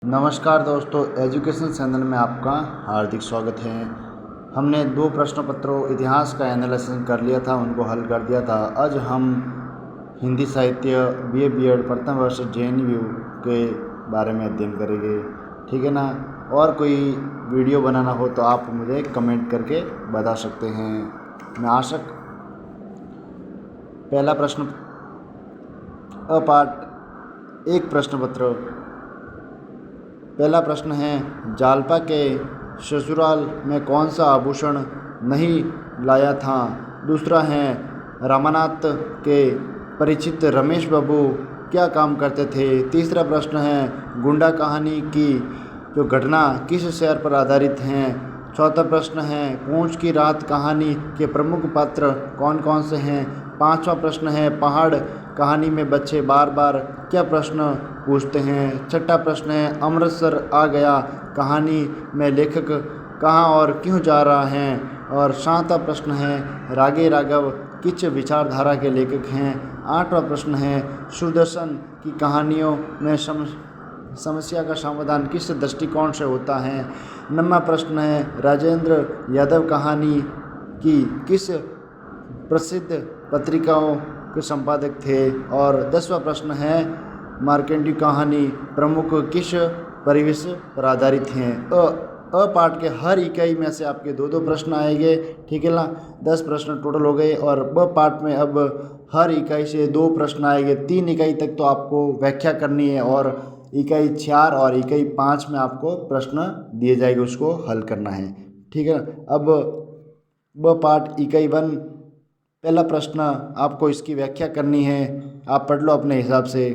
नमस्कार दोस्तों, education channel में आपका हार्दिक स्वागत है। हमने 2 प्रश्न पत्रों इतिहास का एनालिसिस कर लिया था, उनको हल कर दिया था। आज हम हिंदी साहित्य BA B.Ed प्रथम वर्ष JNU के बारे में अध्ययन करेंगे, ठीक है ना। और कोई वीडियो बनाना हो तो आप मुझे कमेंट करके बता सकते हैं। मैं आशा पहला प्रश्न पार्ट 1 प्रश्न पत्र। पहला प्रश्न है, जालपा के ससुराल में कौन सा आभूषण नहीं लाया था। दूसरा है, रामानाथ के परिचित रमेश बाबू क्या काम करते थे। तीसरा प्रश्न है, गुंडा कहानी की जो घटना किस शहर पर आधारित हैं। चौथा प्रश्न है, पूंछ की रात कहानी के प्रमुख पात्र कौन कौन से हैं। पांचवा प्रश्न है, पहाड़ कहानी में बच्चे बार बार क्या प्रश्न पूछते हैं। छठा प्रश्न है, अमृतसर आ गया कहानी में लेखक कहाँ और क्यों जा रहा है। और सातवां प्रश्न है, रागे राघव किस विचारधारा के लेखक हैं। आठवां प्रश्न है, सुदर्शन की कहानियों में समस्या का समाधान किस दृष्टिकोण से होता है। 9वां प्रश्न है, राजेंद्र यादव कहानी की किस प्रसिद्ध पत्रिकाओं के संपादक थे। और 10वां प्रश्न है, मार्कंडेय कहानी प्रमुख किस परिवेश पर आधारित हैं। अ पाठ के हर इकाई में से आपके 2-2 प्रश्न आएंगे, ठीक है ना। 10 प्रश्न टोटल हो गए। और ब पाठ में अब हर इकाई से 2 प्रश्न आएंगे। 3 इकाई तक तो आपको व्याख्या करनी है और इकाई 4 और इकाई 5 में आपको प्रश्न दिए जाएंगे, उसको हल करना है, ठीक है। अब ब पाठ इकाई 1 पहला प्रश्न आपको इसकी व्याख्या करनी है। आप पढ़ लो अपने हिसाब से।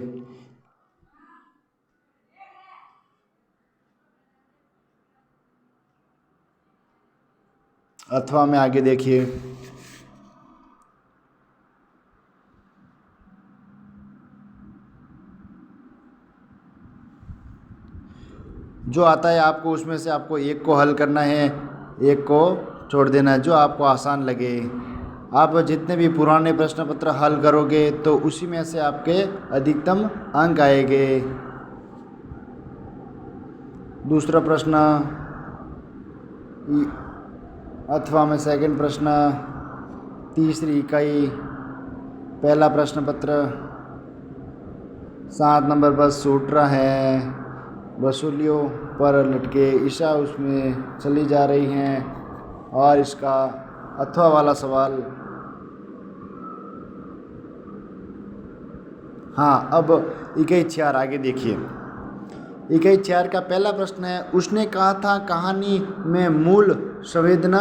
अथवा में आगे देखिए। जो आता है आपको उसमें से आपको एक को हल करना है, एक को छोड़ देना है, जो आपको आसान लगे। आप जितने भी पुराने प्रश्न पत्र हल करोगे तो उसी में से आपके अधिकतम अंक आएंगे। दूसरा प्रश्न अथवा में सेकंड प्रश्न, तीसरी इकाई पहला प्रश्न पत्र। 7 नंबर बस छूट रहा है, वसूलियों पर लटके ईशा उसमें चली जा रही हैं। और इसका अथवा वाला सवाल, हाँ, अब इकाई 4 आगे देखिए। इकाई 4 का पहला प्रश्न है, उसने कहा था कहानी में मूल संवेदना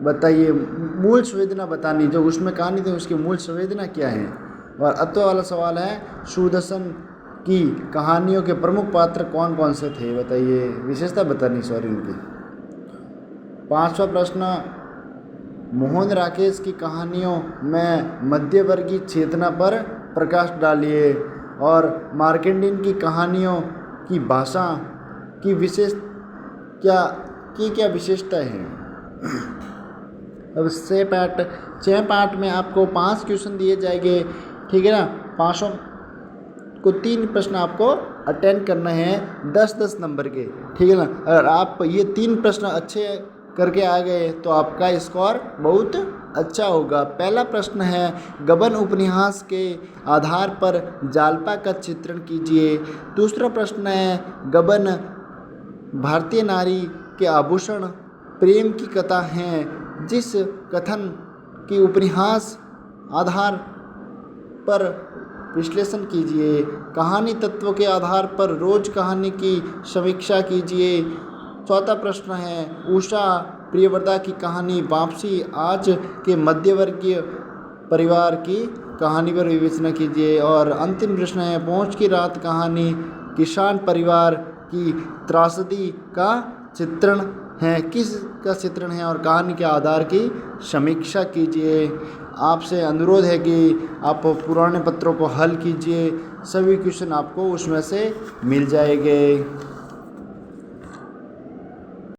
बताइए। मूल संवेदना बतानी, जो उसमें कहानी थी उसकी मूल संवेदना क्या है। और अथवा वाला सवाल है, सुदर्शन की कहानियों के प्रमुख पात्र कौन कौन से थे, बताइए। विशेषता बतानी, सॉरी, उनकी। 5वां प्रश्न, मोहन राकेश की कहानियों में मध्यवर्गीय चेतना पर प्रकाश डालिए। और मार्कंडेय की कहानियों की भाषा की क्या विशेषता है। अब 6 पार्ट में आपको 5 क्वेश्चन दिए जाएंगे, ठीक है ना। 5 को 3 प्रश्न आपको अटेंड करना है, 10-10 नंबर के, ठीक है ना। अगर आप ये 3 प्रश्न अच्छे करके आ गए तो आपका स्कोर बहुत अच्छा होगा। पहला प्रश्न है, गबन उपन्यास के आधार पर जालपा का चित्रण कीजिए। दूसरा प्रश्न है, गबन भारतीय नारी के आभूषण प्रेम की कथा है, जिस कथन की उपन्यास आधार पर विश्लेषण कीजिए। कहानी तत्व के आधार पर रोज कहानी की समीक्षा कीजिए। चौथा प्रश्न है, उषा प्रियव्रता की कहानी वापसी आज के मध्यवर्गीय परिवार की कहानी पर विवेचना कीजिए। और अंतिम प्रश्न है, पूंछ की रात कहानी किसान परिवार की त्रासदी का चित्रण है, किस का चित्रण है, और कहानी के आधार की समीक्षा कीजिए। आपसे अनुरोध है कि आप पुराने पत्रों को हल कीजिए, सभी क्वेश्चन आपको उसमें से मिल जाएंगे।